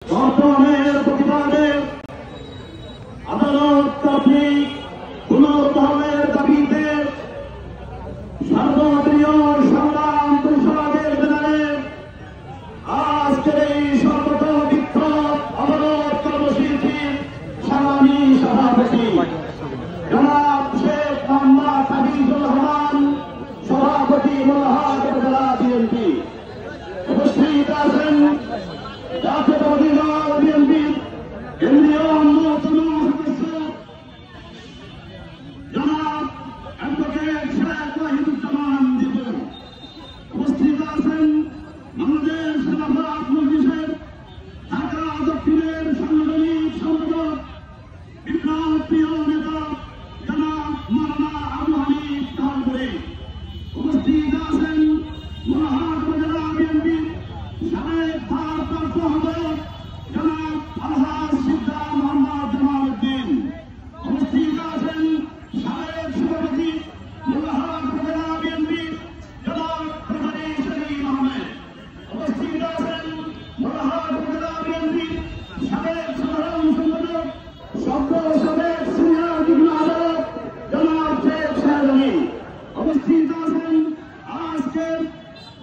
ধর্ষণের প্রতিবাদে আদালত কর্তৃক পুনর্বহালের দাবিতে সর্বদলীয় সংগ্রাম পরিষদের ব্যানারে আজকের এই সর্বত বিক্ষোভ অবরোধ কর্মসূচির সংগ্রামী সভাপতি জনাব শেখ মোহাম্মদ হাফিজুর রহমান, সভাপতি মোল্লাহাট উপজেলা বিএনপি। উপস্থিত আছেন জাতীয়তাবাদী দল বিএনপির কেন্দ্রীয় অন্যতম সদস্য জনাব অ্যাডভোকেট শেখ ওয়াহিদুজ্জামান দীপু। উপস্থিত আছেন বাংলাদেশ খেলাফত মজলিসের ঢাকা দক্ষিণের সাংগঠনিক সম্পাদক বিপ্লব প্রিয় নেতা জনাব মাওলানা আবু হানিফ তালপুরে। উপস্থিত আছেন মোল্লাহাট উপজেলা বিএনপির সাবেক ভারপ্রাপ্ত আহ্বায়ক জনাব আলহাজ সিদ্দার মোহাম্মদ জামাল উদ্দিন। উপস্থিত আছেন সাবেক সভাপতি মোল্লাহাট উপজেলা বিএনপির জনাব প্রভারী শরীফ আহমেদ। উপস্থিত আছেন মোল্লাহাট উপজেলা বিএনপির সাবেক সাধারণ সম্পাদক সাবেক সিনিয়র যুগ্ম আহ্বায়ক জনাব শেখ শাহজাহান। উপস্থিত আছেন আজকের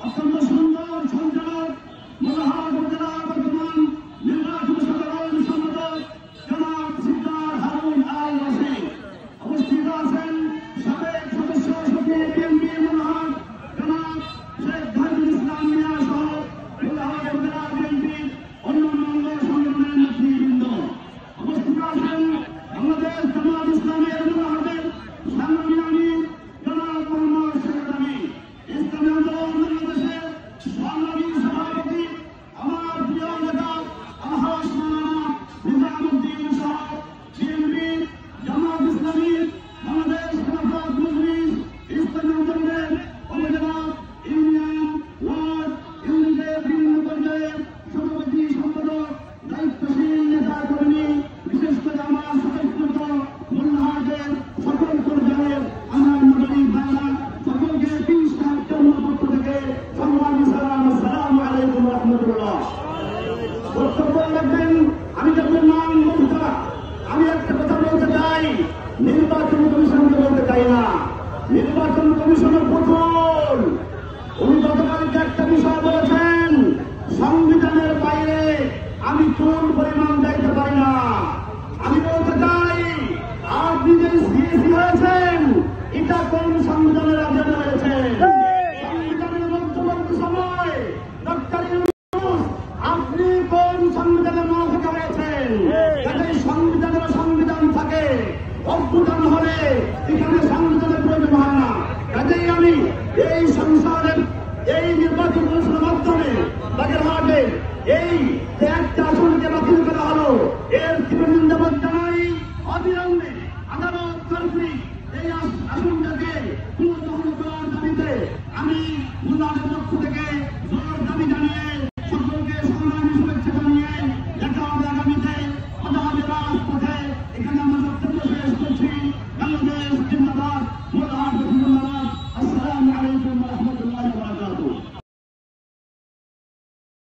অত্যন্ত সুন্দর সঞ্চালক মোল্লাহাট উপজেলা বর্তমান নির্বাচিত সাধারণ সম্পাদক জনাব সিদ্দার হারুন আল রশিদ। উপস্থিত আছেন সাবেক সদস্য সচিব বিএনপি মোল্লাহাট জনাব শেখ জাহিদুল ইসলাম মিয়া সহ মোল্লাহাট উপজেলা বিএনপির অন্যান্য অঙ্গ সংগঠনের নেতৃবৃন্দ। উপস্থিত আছেন বাংলাদেশ জামাত ইসলামের মোল্লাহাটের সংগ্রামী আমির জনাব মোহাম্মদ শহীদ আমির, ইসলামী আন্দোলন বাংলাদেশের সংগ্রামী সভাপতি আমার প্রিয় নেতা আলহাজ মাওলানা নিজামুদ্দিন সহ বিএনপি, জামাত ইসলামী, বাংলাদেশ খেলাফত মজলিস, ইসলামী আন্দোলনের উপজেলা, ইউনিয়ন, ওয়ার্ড, ইউনিটের বিভিন্ন পর্যায়ের সভাপতি সম্পাদক, দায়িত্বশীল নেতা কর্মী, বিশেষ করে আমার সদস্যত মোল্লাহাটের সকল পর্যায়ের আমার মন্ডলী ভাইরা সকলকে পিস কার্যক্রমের পক্ষ থেকে সংগ্রামী সালাম, আসসালামু আলাইকুম রহমতুল্লাহ। বক্তব্য রাখবেন আমি যখন নাম বলতে আমি একটা কথা বলতে চাই, নির্বাচন কমিশনকে বলতে চাই না। নির্বাচন কমিশনের পুতুল উনি গতকালকে একটা বিষয় বলেছেন, সংবিধানের বাইরে আমি কোন পরিমাণ যাইতে পারি না। আমি বলতে চাই আপনি যে সিএসি হয়েছেন এটা কোন সংবিধানের আধীনে হয়েছে? সংবিধানের মধ্যবর্তী সময় ডক্টর ইউনূস আপনি কোন সংবিধানের মৌখিক হয়েছেন? যাতে সংবিধান থাকে, অভ্যুত্থান হলে এখানে সংবিধানের প্রয়োজন হয় না। কাজেই আমি এই সংসদের এই নির্বাচন কমিশনের মাধ্যমে বাগেরহাটে এই যে একটা আসনকে বাতিল করা হলো এর তীব্র নিন্দাবাদ জানাই। অবিলম্বে আদালত কর্তৃক এই আসনটাকে পুনর্দখল করার দাবিতে আমি মোল্লাহাটের পক্ষ থেকে জোর দাবি জানিয়ে সকলকে সংগ্রামী শুভেচ্ছা জানিয়ে দেখা হবে আগামীতে আদালতের রাজপথে। এখানে আমরা বক্তব্য শেষ করছি। বাংলাদেশ